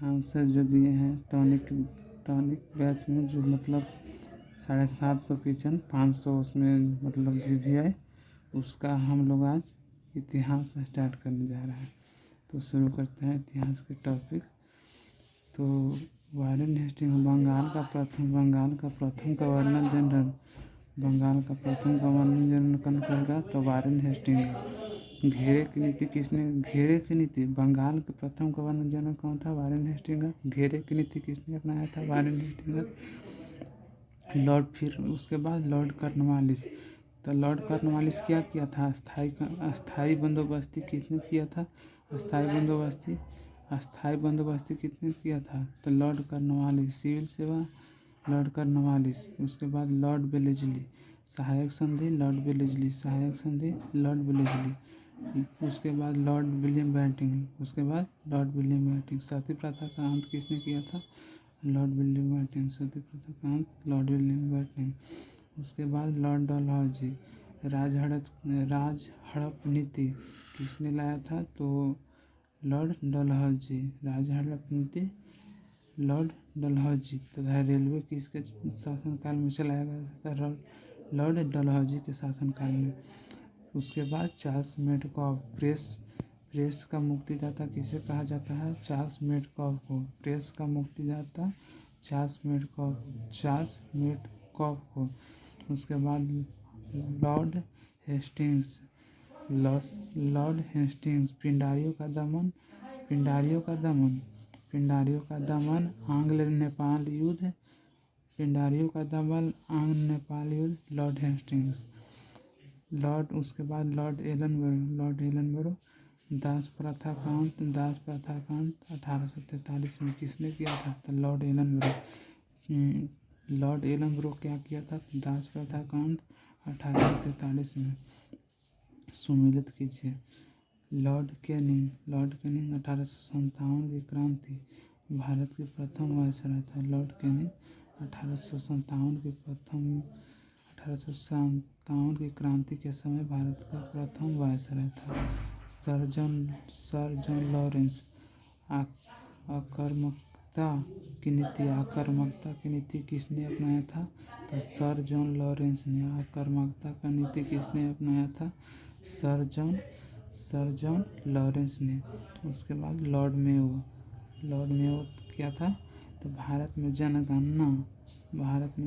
Answer जो दिए हैं टॉनिक टॉनिक बैच में जो मतलब 750 क्वेश्चन 500 उसमें मतलब वीवीआई उसका हम लोग आज इतिहास स्टार्ट करने जा रहे हैं। तो शुरू करते हैं इतिहास के टॉपिक। तो वारेन हेस्टिंग बंगाल का प्रथम गवर्नर जनरल कौन कहेगा? तो वारेन हेस्टिंग। घेरे की नीति बंगाल के प्रथम गवर्नर जनरल कौन था? Warren Hasting. घेरे की नीति किसने अपनाया था? Warren Hasting. फिर उसके बाद लॉर्ड कॉर्नवालिस। तो लॉर्ड कॉर्नवालिस क्या किया था? अस्थाई बंदोबस्ती किसने किया था? अस्थाई बंदोबस्ती किसने किया था? तो लॉर्ड कॉर्नवालिस। सिविल सेवा लॉर्ड कॉर्नवालिस। उसके बाद लॉर्ड वेलेस्ली। सहायक संधि लॉर्ड वेलेस्ली। उसके बाद लॉर्ड विलियम बेंटिंग। सती प्रथा का अंत किसने किया था? Lord William Bentinck. सती प्रथा का अंत लॉर्ड विलियम बेंटिंग। उसके बाद लॉर्ड डलहौजी। राज हड़प नीति किसने लाया था? तो लॉर्ड डलहौजी। राज हड़प नीति लॉर्ड डलहौजी। तथा रेलवे किसके शासनकाल में चलाया गया था? लॉर्ड डलहौजी के शासनकाल में। उसके बाद चार्ल्स मेडकॉफ। प्रेस का मुक्तिदाता किसे कहा जाता है? चार्ल्स मेडकॉफ को। प्रेस का मुक्तिदाता चार्ल्स मेडकॉफ को। उसके बाद लॉर्ड हेस्टिंग्स। पिंडारियों का दमन आंग्ल नेपाल युद्ध लॉर्ड हेस्टिंग्स। उसके बाद लॉर्ड एलनबरो। दास प्रथा का अंत 1843 में किसने किया था? तो लॉर्ड एलनबरो क्या किया था? दास प्रथा का अंत 1843 में। सुमिलित कीजिए। लॉर्ड कैनिंग 1857 की क्रांति। भारत के प्रथम वायसराय था लॉर्ड कैनिंग। 1857 की क्रांति के समय भारत का प्रथम वायसराय था। Sir John Lawrence. आक्रामकता की नीति किसने अपनाया था? तो सर जॉन लॉरेंस ने। आक्रामकता का नीति किसने अपनाया था? सर जॉन लॉरेंस ने। उसके बाद लॉर्ड मेयो क्या था? तो भारत में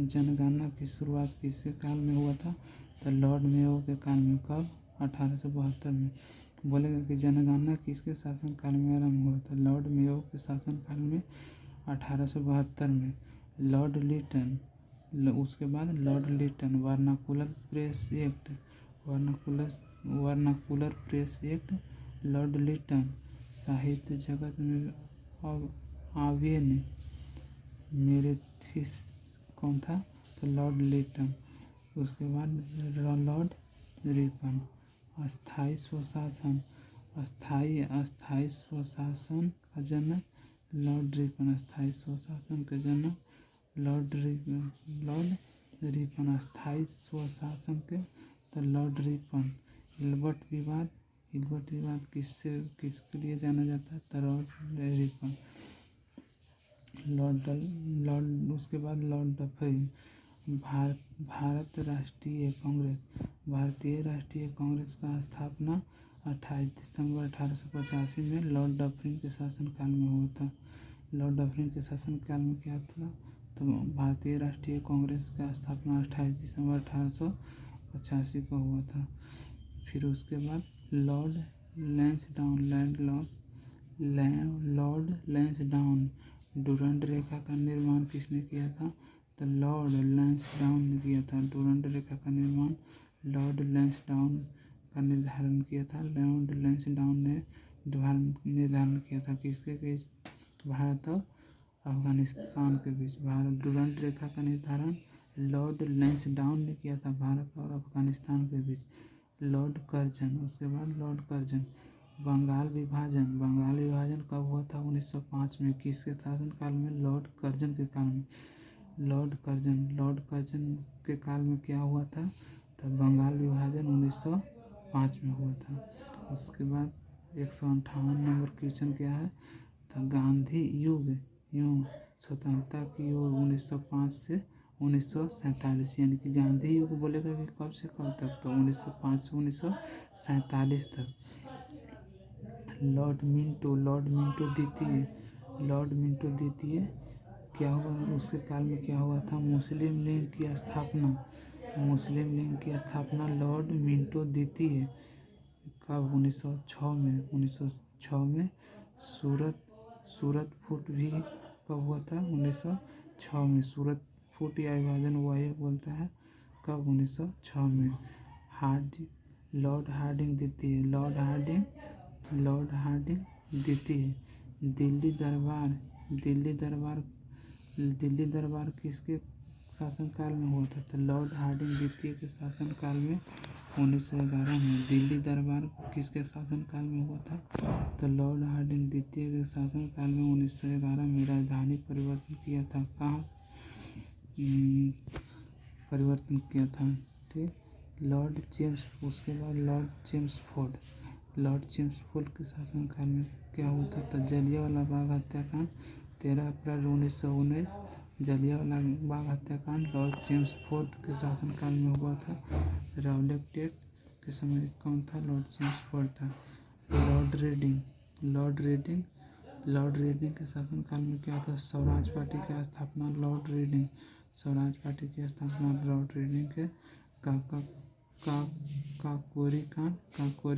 जनगणना की शुरुआत किसके काल में हुआ था? तो लॉर्ड मेयो के काल में। कब? 1872 में। बोलेगा कि जनगणना किसके शासनकाल में आरंभ हुआ था? लॉर्ड मेयो के शासनकाल में 1872 में। Lord Lytton. उसके बाद lord Lytton. Vernacular press act lord Lytton. साहित्य जगत में आवियन मेरेथिस कौन था? तो लॉर्ड लिटन। उसके बाद लॉर्ड रिपन। अस्थाई स्वशासन का जनक लॉर्ड रिपन। अस्थाई स्वशासन के जनक लॉर्ड रिपन। अस्थाई स्वशासन के तो लॉर्ड रिपन। इल्बर्ट विवाद किसके लिए जाना जाता है? तो लॉर्ड रिपन। उसके बाद लॉर्ड डफरिन। भारतीय राष्ट्रीय कांग्रेस का स्थापना 28 दिसंबर 1885 में लॉर्ड डफरिन के शासनकाल में हुआ था। लॉर्ड डफरिन के शासनकाल में क्या था? तो भारतीय राष्ट्रीय कांग्रेस का स्थापना 28 दिसंबर 1885 को हुआ था। फिर उसके बाद लॉर्ड लैंसडाउन। डुरंड रेखा का निर्माण किसने किया था? तो लॉर्ड लैंसडाउन ने किया था। डुरंड रेखा का निर्माण लॉर्ड लैंसडाउन का निर्धारण किया था। लॉर्ड लैंसडाउन ने निर्धारण किया था किसके बीच? भारत और अफगानिस्तान के बीच। डुरंड रेखा का निर्धारण लॉर्ड लैंसडाउन ने किया था भारत और अफगानिस्तान के बीच। Lord Curzon. उसके बाद लॉर्ड कर्जन। बंगाल विभाजन कब हुआ था? 1905 में। किसके शासनकाल में? लॉर्ड कर्जन के काल में। लॉर्ड कर्जन के काल में क्या हुआ था? तो बंगाल विभाजन 1905 में हुआ था। उसके बाद 158 नंबर क्वेश्चन क्या है? तो गांधी युग स्वतंत्रता की ओर 1905 से 1947, यानी कि गांधी युग बोलेगा कि कब से कब तक, तो 1905 से 1947 तक। लॉर्ड मिंटो द्वितीय क्या हुआ, उसके काल में क्या हुआ था? मुस्लिम लीग की स्थापना लॉर्ड मिंटो द्वितीय कब? 1906 में। सूरत फूट भी कब हुआ था? 1906 में। सूरत फूट या विभाजन वही बोलता है कब? 1906 में। लॉर्ड हार्डिंग द्वितीय। दिल्ली दरबार किसके शासनकाल में हुआ था? तो लॉर्ड हार्डिंग द्वितीय के शासनकाल में 1911 में। दिल्ली दरबार किसके शासनकाल में हुआ था? तो लॉर्ड हार्डिंग द्वितीय के शासनकाल में 1911 में। राजधानी परिवर्तन किया था कहाँ? परिवर्तन किया था, ठीक। उसके बाद लॉर्ड जेम्स फोर्ड के शासनकाल में क्या हुआ था? तो जलियांवाला बाग हत्याकांड 13 अप्रैल 1919। जलियांवाला बाग हत्याकांड लॉर्ड जेम्स फोर्ड के शासनकाल में हुआ था। राउलेट के समय कौन था? लॉर्ड जेम्स फोर्ड था। लॉर्ड रेडिंग के शासनकाल में क्या था? स्वराज पार्टी की स्थापना लॉर्ड रेडिंग के। काकोरी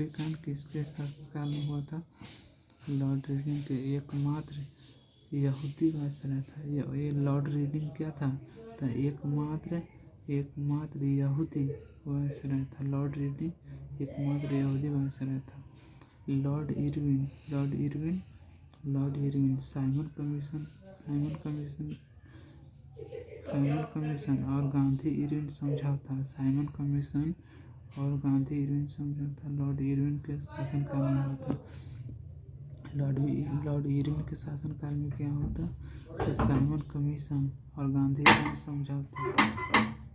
कांड किसके शासनकाल में हुआ था? लॉर्ड रेडिंग के। एकमात्र यहूदी वायसराय था ये लॉर्ड रेडिंग क्या था? तो एकमात्र यहूदी वायसराय था। लॉर्ड रेडिंग एकमात्र यहूदी वायसराय था। लॉर्ड इरविन साइमन कमीशन और गांधी इरविन समझौता लॉर्ड इरविन के शासनकाल में हुआ था। लॉर्ड इरविन के शासनकाल में क्या होता? तो साइमन कमीशन और गांधी इरविन समझौता।